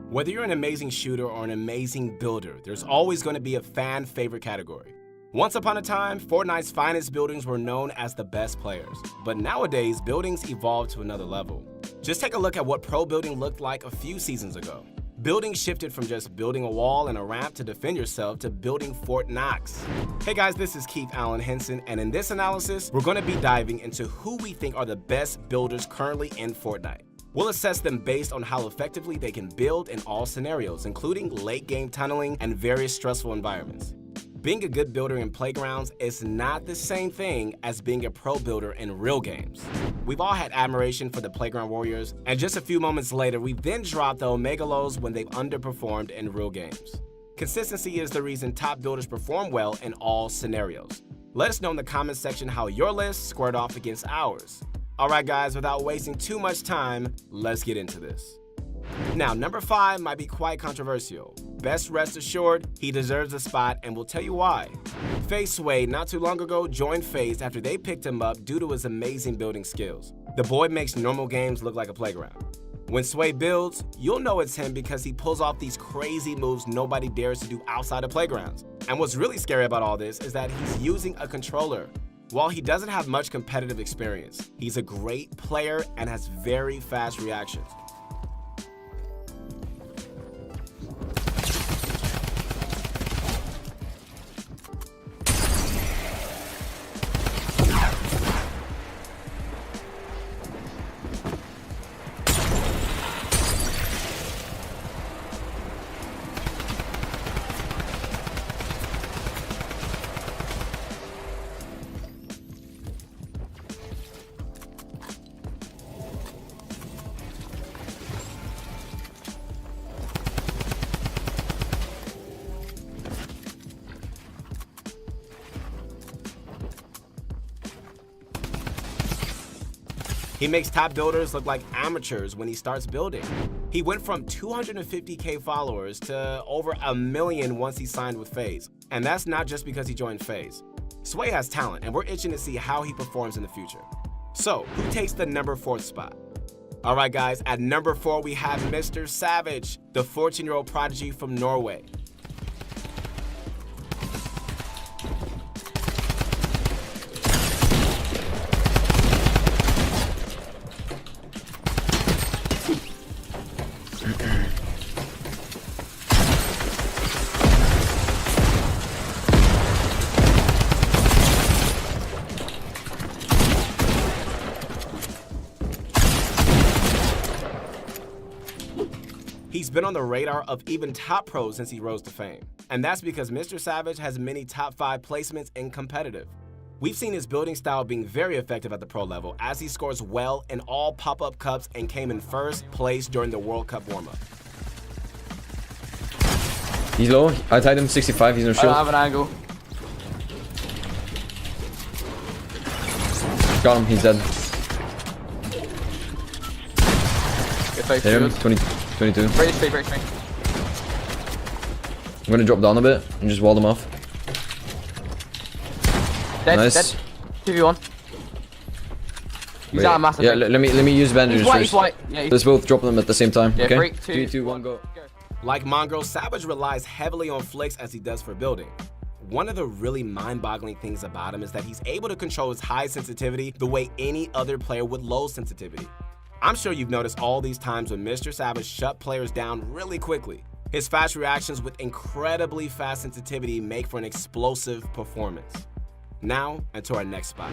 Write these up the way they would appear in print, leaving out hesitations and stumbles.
Whether you're an amazing shooter or an amazing builder, there's always going to be a fan favorite category. Once upon a time, Fortnite's finest buildings were known as the best players. But nowadays, buildings evolved to another level. Just take a look at what pro building looked like a few seasons ago. Building shifted from just building a wall and a ramp to defend yourself to building Fort Knox. Hey guys, this is Keith Allen Henson, and in this analysis, we're going to be diving into who we think are the best builders currently in Fortnite. We'll assess them based on how effectively they can build in all scenarios, including late game tunneling and various stressful environments. Being a good builder in playgrounds is not the same thing as being a pro builder in real games. We've all had admiration for the playground warriors, and just a few moments later, we've then dropped the omegalos when they've underperformed in real games. Consistency is the reason top builders perform well in all scenarios. Let us know in the comments section how your list squared off against ours. Alright guys, without wasting too much time, let's get into this. Now, number 5 might be quite controversial. Best rest assured, he deserves a spot, and we'll tell you why. Tfue not too long ago joined FaZe after they picked him up due to his amazing building skills. The boy makes normal games look like a playground. When Tfue builds, you'll know it's him because he pulls off these crazy moves nobody dares to do outside of playgrounds. And what's really scary about all this is that he's using a controller. While he doesn't have much competitive experience, he's a great player and has very fast reactions. He makes top builders look like amateurs when he starts building. He went from 250k followers to over 1 million once he signed with FaZe. And that's not just because he joined FaZe. Tfue has talent, and we're itching to see how he performs in the future. So, who takes the number 4 spot? Alright guys, at number 4 we have Mr. Savage, the 14-year-old prodigy from Norway. He's been on the radar of even top pros since he rose to fame. And that's because Mr. Savage has many top 5 placements in competitive. We've seen his building style being very effective at the pro level as he scores well in all pop-up cups and came in first place during the World Cup warm-up. He's low. I tied him 65. He's no shield. I don't have an angle. Got him. He's dead. Hit him. 22. Break me. I'm gonna drop down a bit and just wall them off. Dead, Nice. dead. 2v1. He's Wait, out massive. yeah, let me use bandages first. He's white. Yeah, Let's both drop them at the same time. yeah, Okay. 3, 2, 1, go. Like Mongrel, Savage relies heavily on flicks as he does for building. One of the really mind-boggling things about him is that he's able to control his high sensitivity the way any other player would low sensitivity. I'm sure you've noticed all these times when Mr. Savage shut players down really quickly. His fast reactions with incredibly fast sensitivity make for an explosive performance. Now, into our next spot.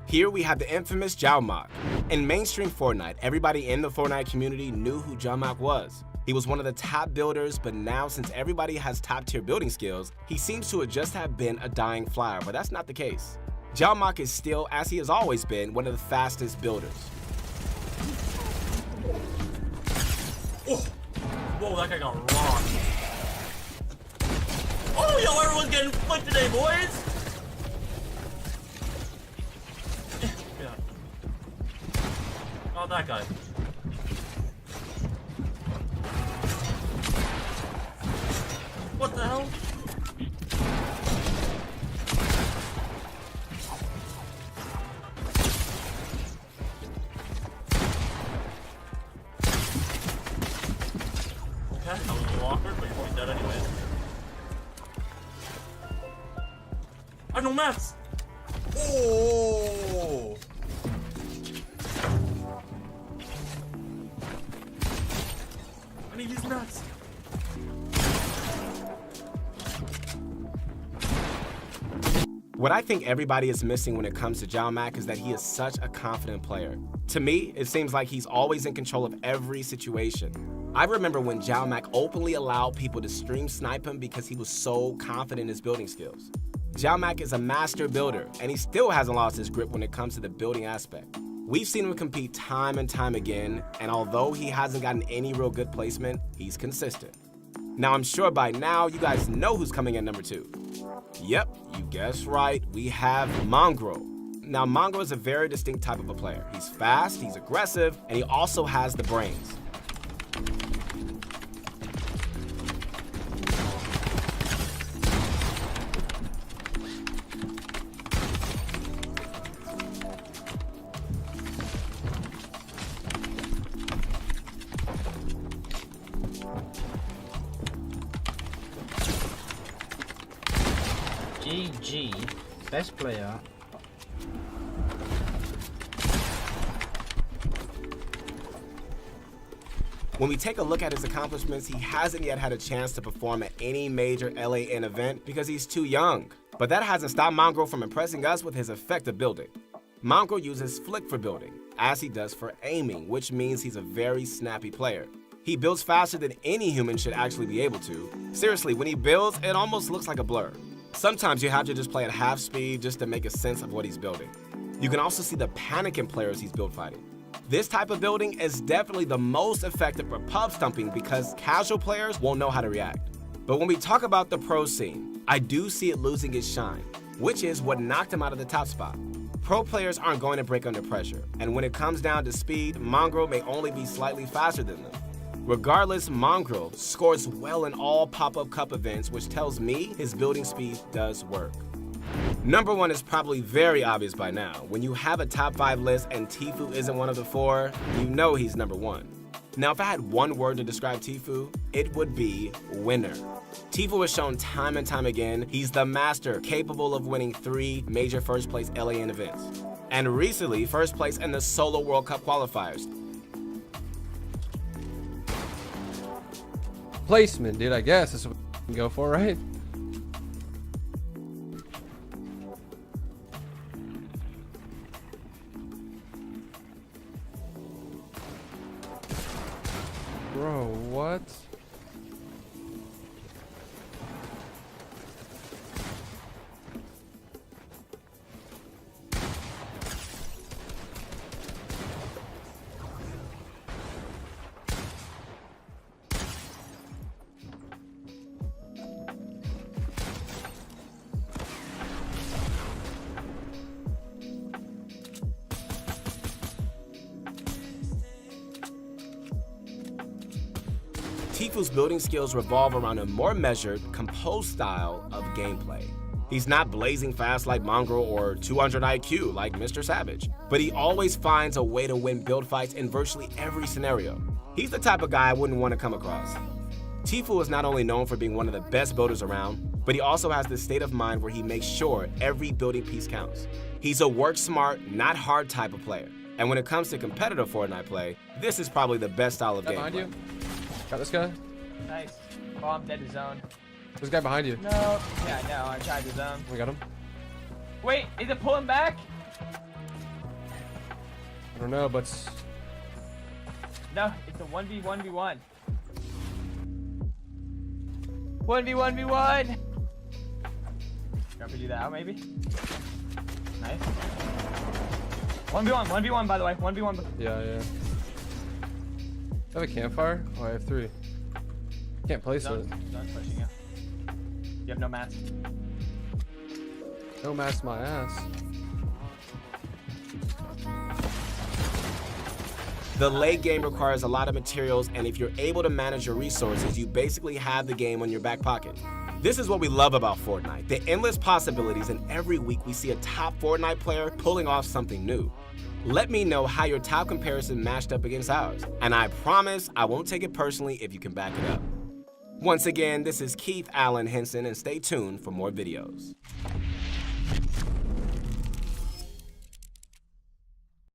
Here we have the infamous xaryulol. In mainstream Fortnite, everybody in the Fortnite community knew who xaryulol was. He was one of the top builders, but now since everybody has top tier building skills, he seems to just have been a dying flower, but that's not the case. xaryulol is still, as he has always been, one of the fastest builders. Oh. Whoa, that guy got rocked. Oh, yo, everyone's getting flipped today, boys! Yeah. Oh, that guy. What the hell? mats. Oh. I need these mats. What I think everybody is missing when it comes to Jalmac is that he is such a confident player. To me, it seems like he's always in control of every situation. I remember when Jalmac openly allowed people to stream snipe him because he was so confident in his building skills. Jalmac is a master builder, and he still hasn't lost his grip when it comes to the building aspect. We've seen him compete time and time again, and although he hasn't gotten any real good placement, he's consistent. Now, I'm sure by now you guys know who's coming in number 2. Yep, you guessed right, we have Mongrel. Now, Mongrel is a very distinct type of a player. He's fast, he's aggressive, and he also has the brains. GG, best player. When we take a look at his accomplishments, he hasn't yet had a chance to perform at any major LAN event because he's too young. But that hasn't stopped Mongrel from impressing us with his effective building. Mongrel uses flick for building, as he does for aiming, which means he's a very snappy player. He builds faster than any human should actually be able to. Seriously, when he builds, it almost looks like a blur. Sometimes you have to just play at half speed just to make a sense of what he's building. You can also see the panic in players he's build fighting. This type of building is definitely the most effective for pub stumping because casual players won't know how to react. But when we talk about the pro scene, I do see it losing its shine, which is what knocked him out of the top spot. Pro players aren't going to break under pressure, and when it comes down to speed, Mongrel may only be slightly faster than them. Regardless, Mongrel scores well in all pop-up cup events, which tells me his building speed does work. Number 1 is probably very obvious by now. When you have a top 5 list and Tfue isn't one of the 4, you know he's number 1. Now, if I had one word to describe Tfue, it would be winner. Tfue has shown time and time again he's the master, capable of winning 3 major first place LAN events. And recently, first place in the Solo World Cup qualifiers. Placement, dude, I guess that's what we can go for, right? Bro, what? Tfue's building skills revolve around a more measured, composed style of gameplay. He's not blazing fast like Mongrel or 200 IQ like Mr. Savage, but he always finds a way to win build fights in virtually every scenario. He's the type of guy I wouldn't want to come across. Tfue is not only known for being one of the best builders around, but he also has this state of mind where he makes sure every building piece counts. He's a work smart, not hard type of player. And when it comes to competitive Fortnite play, this is probably the best style of Behind gameplay. you. Got this guy. Nice. Oh, I'm dead to zone. There's a guy behind you. No. Yeah, no, I tried to zone. We got him. Wait, is it pulling back? I don't know, but No, it's a 1v1v1. 1v1v1! Can we do that out, maybe? Nice. 1v1 by the way. 1v1. yeah. I have a campfire? Oh, I have 3. Can't place it. Zone's pushing you. You have no mats. No mask my ass. The late game requires a lot of materials, and if you're able to manage your resources, you basically have the game on your back pocket. This is what we love about Fortnite, the endless possibilities, and every week we see a top Fortnite player pulling off something new. Let me know how your top comparison matched up against ours, and I promise I won't take it personally if you can back it up. Once again, this is Keith Allen Henson, and stay tuned for more videos.